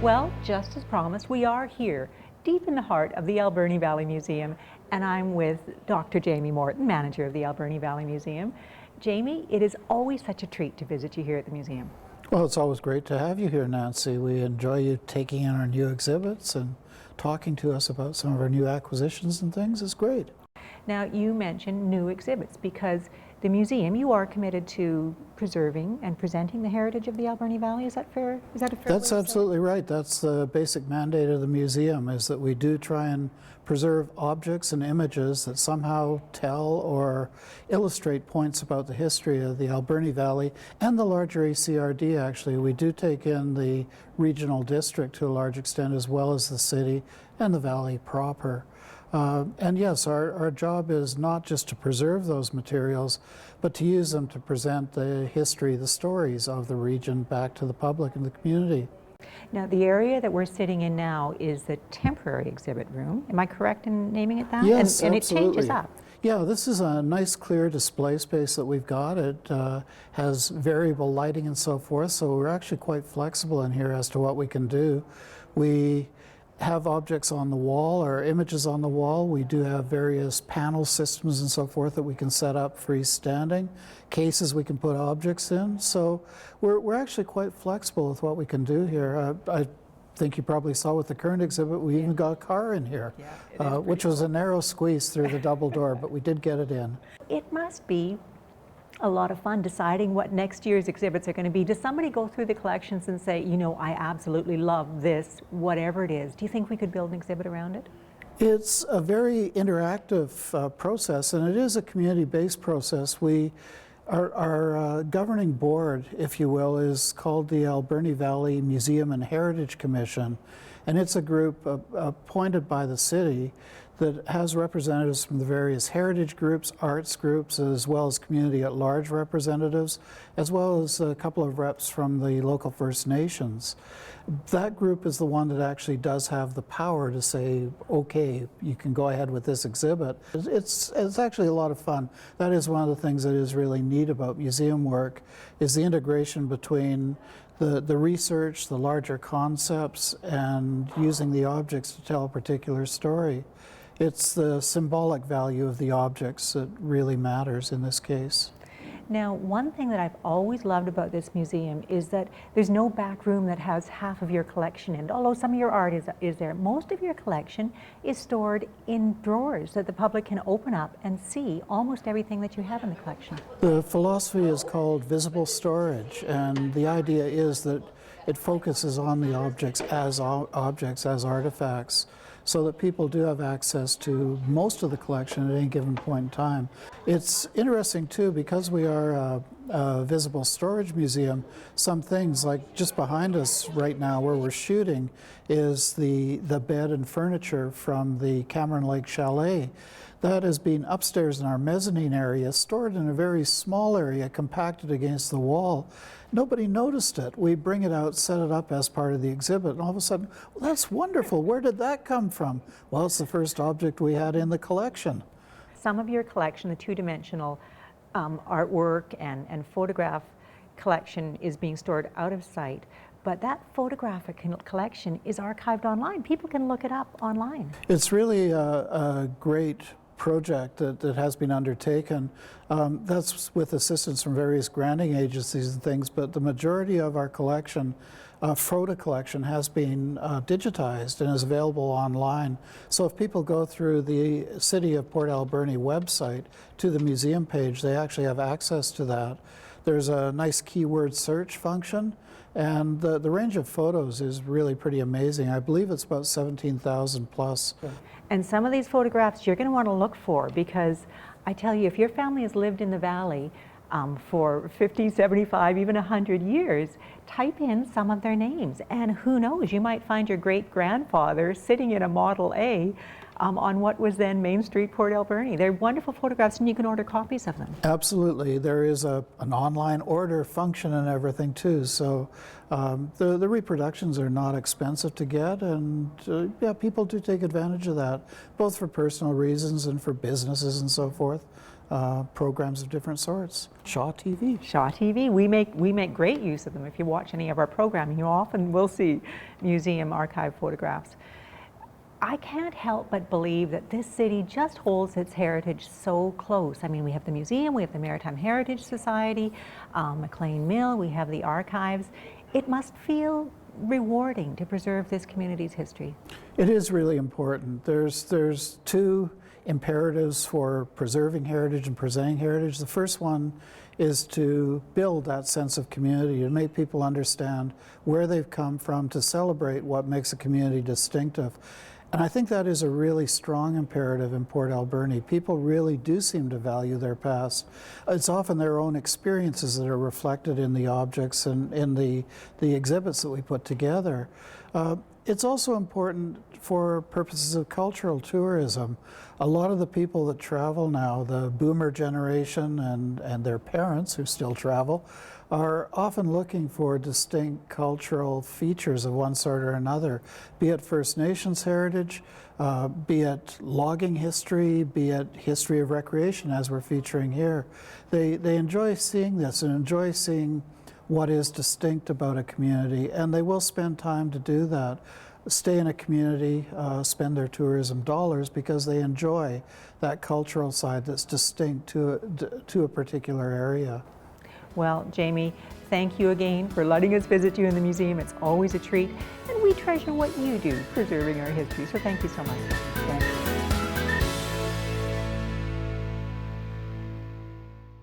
Well, just as promised, we are here, deep in the heart of the Alberni Valley Museum, and I'm with Dr. Jamie Morton, manager of the Alberni Valley Museum. Jamie, it is always such a treat to visit you here at the museum. Well, it's always great to have you here, Nancy. We enjoy you taking in our new exhibits and talking to us about some of our new acquisitions and things. It's great. Now, you mentioned new exhibits because the museum, you are committed to preserving and presenting the heritage of the Alberni Valley. Is that fair? Is that a fair That's absolutely right. That's the basic mandate of the museum, is that we do try and preserve objects and images that somehow tell or illustrate points about the history of the Alberni Valley and the larger ACRD, actually. We do take in the regional district to a large extent, as well as the city and the valley proper. And yes, our job is not just to preserve those materials, but to use them to present the history, the stories of the region back to the public and the community. Now, the area that we're sitting in now is the temporary exhibit room. Am I correct in naming it that? Yes, and absolutely. It changes up. Yeah, this is a nice clear display space that we've got. It has variable lighting and so forth, so we're actually quite flexible in here as to what we can do. We have objects on the wall or images on the wall. We do have various panel systems and so forth that we can set up freestanding, cases we can put objects in. So we're actually quite flexible with what we can do here. I think you probably saw with the current exhibit, we even got a car in here, which was a narrow squeeze through the double door, but we did get it in. It must be a lot of fun deciding what next year's exhibits are going to be. Does somebody go through the collections and say, you know, I absolutely love this, whatever it is? Do you think we could build an exhibit around it? It's a very interactive process, and it is a community-based process. Our governing board, if you will, is called the Alberni Valley Museum and Heritage Commission, and it's a group appointed by the city that has representatives from the various heritage groups, arts groups, as well as community at large representatives, as well as a couple of reps from the local First Nations. That group is the one that actually does have the power to say, okay, you can go ahead with this exhibit. It's actually a lot of fun. That is one of the things that is really neat about museum work, is the integration between the research, the larger concepts, and using the objects to tell a particular story. It's the symbolic value of the objects that really matters in this case. Now, one thing that I've always loved about this museum is that there's no back room that has half of your collection in it. Although some of your art is there, most of your collection is stored in drawers that the public can open up and see almost everything that you have in the collection. The philosophy is called visible storage, and the idea is that it focuses on the objects, as artifacts, so that people do have access to most of the collection at any given point in time. It's interesting too, because we are a visible storage museum, some things like just behind us right now where we're shooting is the bed and furniture from the Cameron Lake Chalet. That has been upstairs in our mezzanine area, stored in a very small area, compacted against the wall. Nobody noticed it. We bring it out, set it up as part of the exhibit, and all of a sudden, well, that's wonderful. Where did that come from? Well, it's the first object we had in the collection. Some of your collection, the two-dimensional artwork and photograph collection, is being stored out of sight. But that photographic collection is archived online. People can look it up online. It's really a great project that has been undertaken. That's with assistance from various granting agencies and things, but the majority of our collection, photo collection, has been digitized and is available online. So if people go through the City of Port Alberni website to the museum page, they actually have access to that. There's a nice keyword search function, and the range of photos is really pretty amazing. I believe it's about 17,000 plus. And some of these photographs you're going to want to look for, because I tell you, if your family has lived in the valley for 50, 75, even 100 years, type in some of their names, and who knows, you might find your great-grandfather sitting in a Model A on what was then Main Street, Port Alberni. They're wonderful photographs, and you can order copies of them. Absolutely. There is an online order function and everything too, so the reproductions are not expensive to get, and yeah, people do take advantage of that, both for personal reasons and for businesses and so forth. programs of different sorts. Shaw TV. Shaw TV, we make great use of them. If you watch any of our programming, you often will see museum archive photographs. I can't help but believe that this city just holds its heritage so close. I mean, we have the museum, we have the Maritime Heritage Society, McLean Mill, we have the archives. It must feel rewarding to preserve this community's history. It is really important. There's two imperatives for preserving heritage and presenting heritage. The first one is to build that sense of community, to make people understand where they've come from, to celebrate what makes a community distinctive. And I think that is a really strong imperative in Port Alberni. People really do seem to value their past. It's often their own experiences that are reflected in the objects and in the exhibits that we put together. It's also important for purposes of cultural tourism. A lot of the people that travel now, the boomer generation and their parents who still travel, are often looking for distinct cultural features of one sort or another, be it First Nations heritage, be it logging history, be it history of recreation as we're featuring here. They enjoy seeing this and enjoy seeing what is distinct about a community, and they will spend time to do that. Stay in a community, spend their tourism dollars because they enjoy that cultural side that's distinct to a particular area. Well, Jamie, thank you again for letting us visit you in the museum. It's always a treat, and we treasure what you do preserving our history, so thank you so much.